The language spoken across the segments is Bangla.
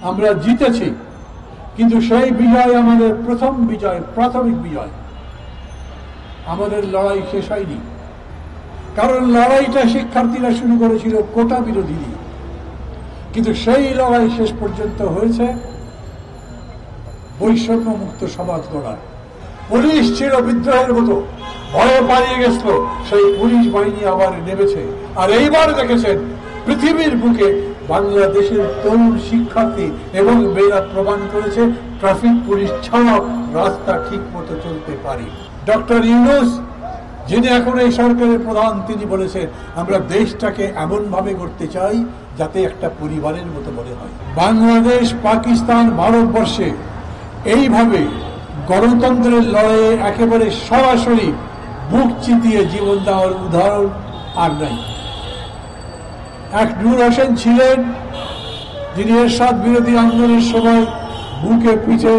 আমরা জিতেছি, কিন্তু সেই বিজয় আমাদের প্রথম বিজয়, প্রাথমিক বিজয়। আমাদের লড়াই শেষ হয়নি, কারণ লড়াইটা শিক্ষার্থীরা শুরু করেছিল কোটা বিরোধী দিয়ে, কিন্তু সেই লড়াই শেষ পর্যন্ত হয়েছে বৈষম্য মুক্ত সমাজ গড়ার। পুলিশ ছিল বিদ্রোহের মতো, ভয়ে পালিয়ে গেছিল, সেই পুলিশ বাহিনী আবার নেমেছে। আর এইবার দেখেছেন পৃথিবীর বুকে বাংলাদেশের তরুণ শিক্ষার্থী এবং মেয়েরা প্রমাণ করেছে ট্রাফিক পুলিশ ছাড়াও রাস্তা ঠিক মতো চলতে পারে। ডক্টর ইউনূস, যিনি এখন এই সরকারের প্রধান, তিনি বলেছেন আমরা দেশটাকে এমন ভাবে করতে চাই যাতে একটা পরিবারের মতো মনে হয়। বাংলাদেশ, পাকিস্তান, ভারতবর্ষে এইভাবে গণতন্ত্রের লড়াইয়ে একেবারে সরাসরি বুক চিতিয়ে জীবন দেওয়ার উদাহরণ আর নাই। এক নূর হোসেন ছিলেন, যিনি এরশাদ বিরোধী আন্দোলনের সময় বুকে পিঠে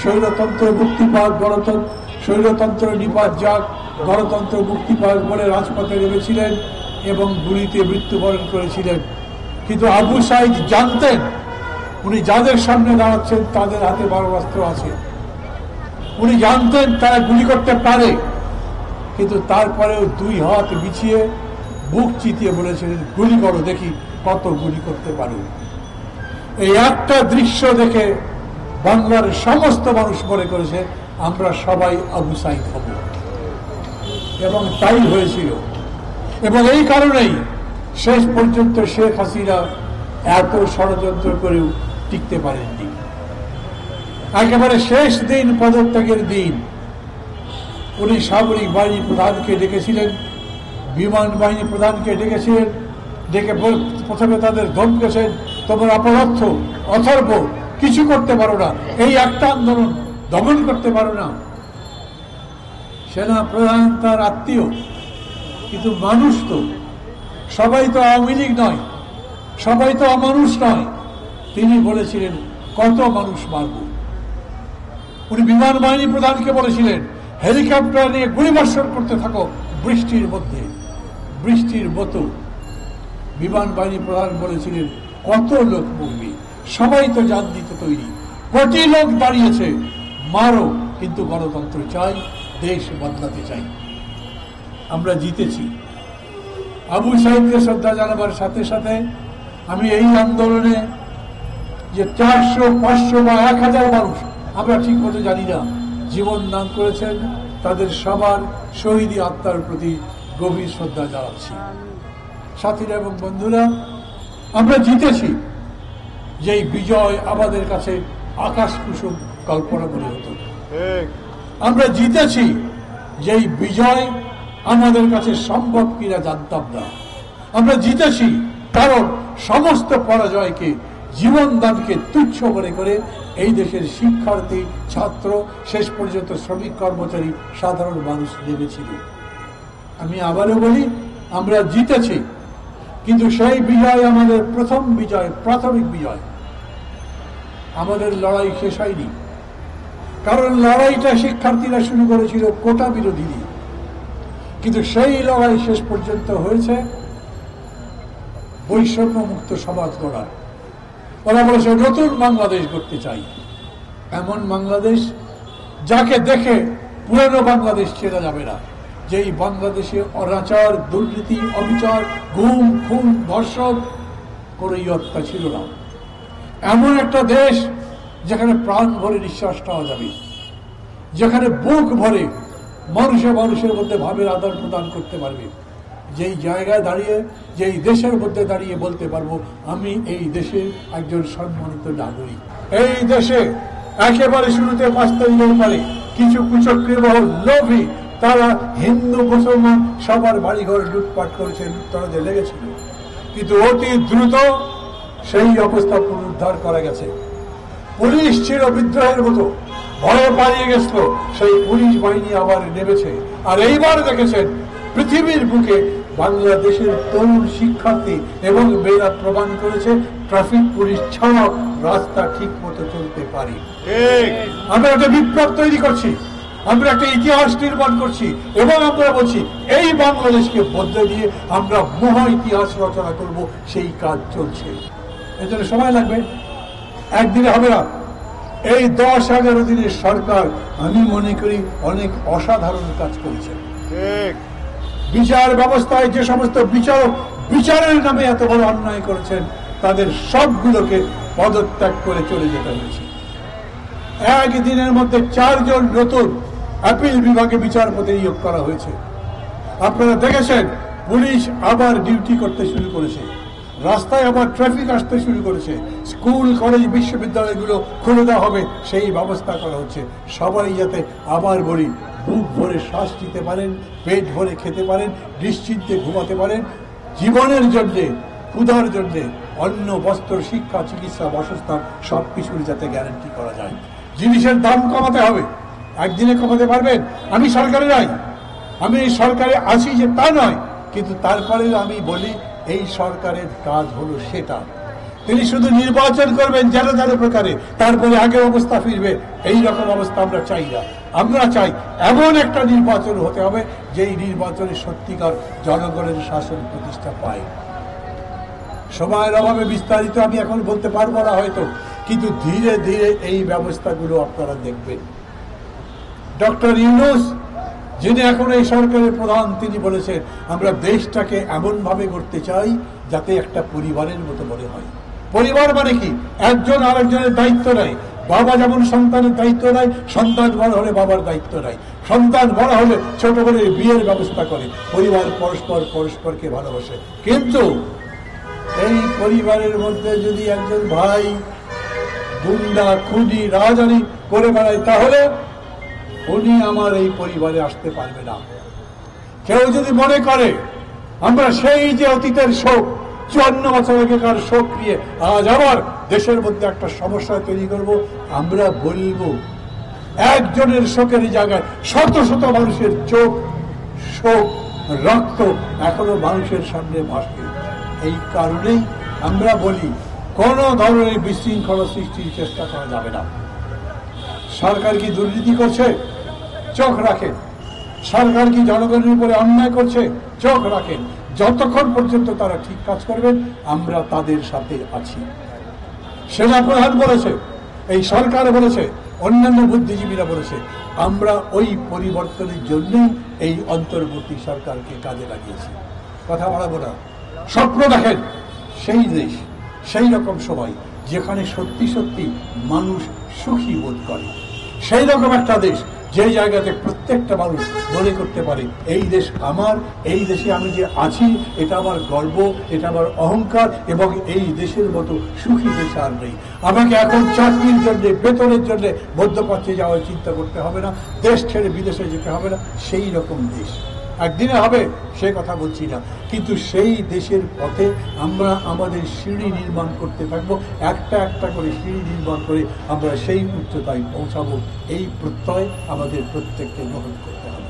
স্বৈরতন্ত্র মুক্তি পাক, গণতন্ত্র স্বৈরতন্ত্র নিপাত যাক, গণতন্ত্র মুক্তি পাক বলে রাজপথে নেমেছিলেন এবং গুলিতে মৃত্যুবরণ করেছিলেন। কিন্তু আবু সাইদ জানতেন উনি যাদের সামনে দাঁড়াচ্ছেন তাদের হাতে মারণাস্ত্র আছে। উনি জানতেন তারা গুলি করতে পারে, কিন্তু তারপরেও দুই হাত বিছিয়ে বুক চিতিয়ে বলেছিলেন গুলি করো, দেখি কত গুলি করতে পারো। এই একটা দৃশ্য দেখে বাংলার সমস্ত মানুষ মনে করেছে আমরা সবাই আবু সাইদ হব, এবং তাই হয়েছিল। এবং এই কারণেই শেষ পর্যন্ত শেখ হাসিনা এত ষড়যন্ত্র করেও টিকতে পারেননি। একেবারে শেষ দিন, পদত্যাগের দিন, উনি সামরিক বাহিনী প্রধানকে ডেকেছিলেন, বিমান বাহিনী প্রধানকে ডেকেছিলেন, ডেকে প্রথমে তাদের ধমকেছেন তোমরা অপদার্থ, অথর্ব, কিছু করতে পারো না, এই একটা আন্দোলন দমন করতে পারো না। সেনা প্রধান তার আত্মীয়, কিন্তু মানুষ তো সবাই তো আওয়ামী লীগ নয়, সবাই তো অমানুষ নয়। তিনি বলেছিলেন কত মানুষ মারব। উনি বিমান বাহিনী প্রধানকে বলেছিলেন হেলিকপ্টার নিয়ে গুলিবর্ষণ করতে থাকো বৃষ্টির মধ্যে, বৃষ্টির মতো। বিমান বাহিনী প্রধান বলেছিলেন কত লোক মরবে, সবাই তো জান দিতে তৈরি, কোটি লোক দাঁড়িয়েছে, মারো, কিন্তু গণতন্ত্র চাই, দেশ বদলাতে চাই। আমরা জিতেছি। আবু সাইদকে শ্রদ্ধা জানাবার সাথে সাথে আমি এই আন্দোলনে যে 400, 500 বা 1000 মানুষ, আমরা ঠিক মতো জানি না, জীবন দান করেছেন, তাদের সবার শহীদী আত্মার প্রতি গভীর শ্রদ্ধা জানাচ্ছি। সাথীরা এবং বন্ধুরা, আমরা জিতেছি। যেই বিজয় আমাদের কাছে আকাশ কুসুম কল্পনা মনে হতো। আমরা জিতেছি যেই বিজয় আমাদের কাছে সম্ভব কিনা জানতাম না। আমরা জিতেছি কারণ সমস্ত পরাজয়কে, জীবন দানকে তুচ্ছ মনে করে এই দেশের শিক্ষার্থী, ছাত্র, শেষ পর্যন্ত শ্রমিক, কর্মচারী, সাধারণ মানুষ নেমেছিল। আমি আবারও বলি, আমরা জিতেছি, কিন্তু সেই বিজয় আমাদের প্রথম বিজয়, প্রাথমিক বিজয়। আমাদের লড়াই শেষ হয়নি, কারণ লড়াইটা শিক্ষার্থীরা শুরু করেছিল কোটা বিরোধী দিয়ে, কিন্তু সেই লড়াই শেষ পর্যন্ত হয়েছে বৈষম্য মুক্ত সমাজ গড়ার। ওরা বলেছে নতুন বাংলাদেশ গড়তে চাই, এমন বাংলাদেশ যাকে দেখে পুরনো বাংলাদেশ চেনা যাবে না, যেই বাংলাদেশে অনাচার, দুর্নীতি, অবিচার, গুম, খুন, ধর্ষণ কোনো ইয়ত্তা ছিল না। এমন একটা দেশ যেখানে প্রাণ ভরে নিঃশ্বাস নেওয়া যাবে, যেখানে বুক ভরে মানুষে মানুষের মধ্যে ভাবের আদান প্রদান করতে পারবে, যেই জায়গায় দাঁড়িয়ে, যেই দেশের মধ্যে দাঁড়িয়ে বলতে পারবো আমি এই দেশের একজন সম্মানিত নাগরিক। এই দেশে একেবারে শুরুতে 5 তারিখের পরে কিছু কুচক্রীবহ লোভী, তারা হিন্দু মুসলমান সবার বাড়িঘর লুটপাট করেছেন, তাদের লেগেছিল, কিন্তু অতি দ্রুত সেই অবস্থা পুনরুদ্ধার করা গেছে। পুলিশ ছিল বিদ্রোহের মতো, ভয়ে পালিয়ে গেছিল, সেই পুলিশ বাহিনী আবার নেমেছে। আর এইবার দেখেছেন পৃথিবীর বুকে বাংলাদেশের তরুণ শিক্ষার্থী এবং মেয়েরা প্রমাণ করেছে ট্রাফিক পুলিশ ছাড়াও রাস্তা ঠিক মতো চলতে পারে। আমরা একটা বিপ্লব তৈরি করছি, আমরা একটা ইতিহাস নির্মাণ করছি, এবং আমরা বলছি এই বাংলাদেশকে বদলে দিয়ে আমরা মহা ইতিহাস রচনা করব, সেই কাজ চলছে। এর জন্য সময় লাগবে, একদিনে হবে না। এই 10-11 দিনের সরকার আমি মনে করি অনেক অসাধারণ কাজ করেছে। বিচার ব্যবস্থায় যে সমস্ত বিচারক বিচারের নামে এত বড় অন্যায় করেছেন তাদের সবগুলোকে পদত্যাগ করে চলে যেতে হয়েছে। একদিনের মধ্যে 4 জন নতুন আপিল বিভাগে বিচারপতি নিয়োগ করা হয়েছে। আপনারা দেখেছেন পুলিশ আবার ডিউটি করতে শুরু করেছে, রাস্তায় আবার ট্রাফিক আসতে শুরু করেছে, স্কুল কলেজ বিশ্ববিদ্যালয়গুলো খুলে দেওয়া হবে সেই ব্যবস্থা করা হচ্ছে। সবাই যাতে আবার বলি বুক ভরে শ্বাস নিতে পারেন, পেট ভরে খেতে পারেন, নিশ্চিন্তে ঘুমাতে পারেন, জীবনের জন্যে, ক্ষুধার জন্যে, অন্ন বস্ত্র শিক্ষা চিকিৎসা বাসস্থান সবকিছুর যাতে গ্যারান্টি করা যায়। জিনিসের দাম কমাতে হবে। একদিনে কমাতে পারবেন? আমি সরকারে নাই, আমি এই সরকারে আছি যে তা নয়, কিন্তু তারপরে আমি বলি এই সরকারের কাজ হলো সেটা। তিনি শুধু নির্বাচন করবেন যেন যেন প্রকারে, তারপরে আগের অবস্থা ফিরবে, এই রকম অবস্থা আমরা চাই না। আমরা চাই এমন একটা নির্বাচন হতে হবে যেই নির্বাচনে সত্যিকার জনগণের শাসন প্রতিষ্ঠা পায়। সময়ের অভাবে বিস্তারিত আমি এখন বলতে পারবো না হয়তো, কিন্তু ধীরে ধীরে এই ব্যবস্থাগুলো আপনারা দেখবেন। ডক্টর ইউনূস যিনি এখন এই সরকারের প্রধান, তিনি বলেছেন আমরা দেশটাকে এমন ভাবে গড়তে চাই যাতে একটা পরিবারের মতো মনে হয়। পরিবার মানে কি? একজন আরেকজনের দায়িত্ব নেয়। বাবা যেমন সন্তানের দায়িত্ব নেয়, সন্তান বড় হলে বাবার দায়িত্ব নেয়, সন্তান বড় হলে ছোট করে বিয়ের ব্যবস্থা করে, পরিবার পরস্পর পরস্পরকে ভালোবাসে। কিন্তু এই পরিবারের মধ্যে যদি একজন ভাই গুন্ডা খুনি রাজধানী করে বেড়ায় তাহলে উনি আমার এই পরিবারে আসতে পারবে না। কেউ যদি মনে করে আমরা সেই যে অতীতের শোক 54 বছর আগেকার শোক নিয়ে আজ আবার দেশের মধ্যে একটা সমস্যা তৈরি করব, আমরা বলবো একজনের শোকের জায়গায় শত শত মানুষের চোখ, শোক, রক্ত এখনো মানুষের সামনে ভাসবে। এই কারণেই আমরা বলি কোন ধরনের বিশৃঙ্খলা সৃষ্টির চেষ্টা করা যাবে না। সরকার কি দুর্নীতি করছে? চোখ রাখেন। সরকার কি জনগণের উপরে অন্যায় করছে? চোখ রাখেন। যতক্ষণ পর্যন্ত তারা ঠিক কাজ করবেন আমরা তাদের সাথে আছি। সেনাপ্রধান বলেছে, এই সরকার বলেছে, অন্যান্য বুদ্ধিজীবীরা বলেছে, আমরা ওই পরিবর্তনের জন্যই এই অন্তর্বর্তী সরকারকে কাজে লাগিয়েছি। কথা বলাবো না। স্বপ্ন দেখেন সেই দেশ, সেই রকম সময় যেখানে সত্যি সত্যি মানুষ সুখী বোধ করে, সেই রকম একটা দেশ যে জায়গাতে প্রত্যেকটা মানুষ মনে করতে পারে এই দেশ আমার, এই দেশে আমি যে আছি এটা আমার গর্ব, এটা আমার অহংকার, এবং এই দেশের মতো সুখী দেশ আর নেই। আমাকে এখন চাকরির জন্য, বেতনের জন্য মধ্যপ্রাচ্যে যাওয়ার চিন্তা করতে হবে না, দেশ ছেড়ে বিদেশে যেতে হবে না। সেই রকম দেশ একদিনে হবে সে কথা বলছি না, কিন্তু সেই দেশের পথে আমরা আমাদের সিঁড়ি নির্মাণ করতে থাকবো। একটা একটা করে সিঁড়ি নির্মাণ করে আমরা সেই উচ্চতায় পৌঁছাবো। এই প্রত্যয় আমাদের প্রত্যেককে গ্রহণ করতে হবে।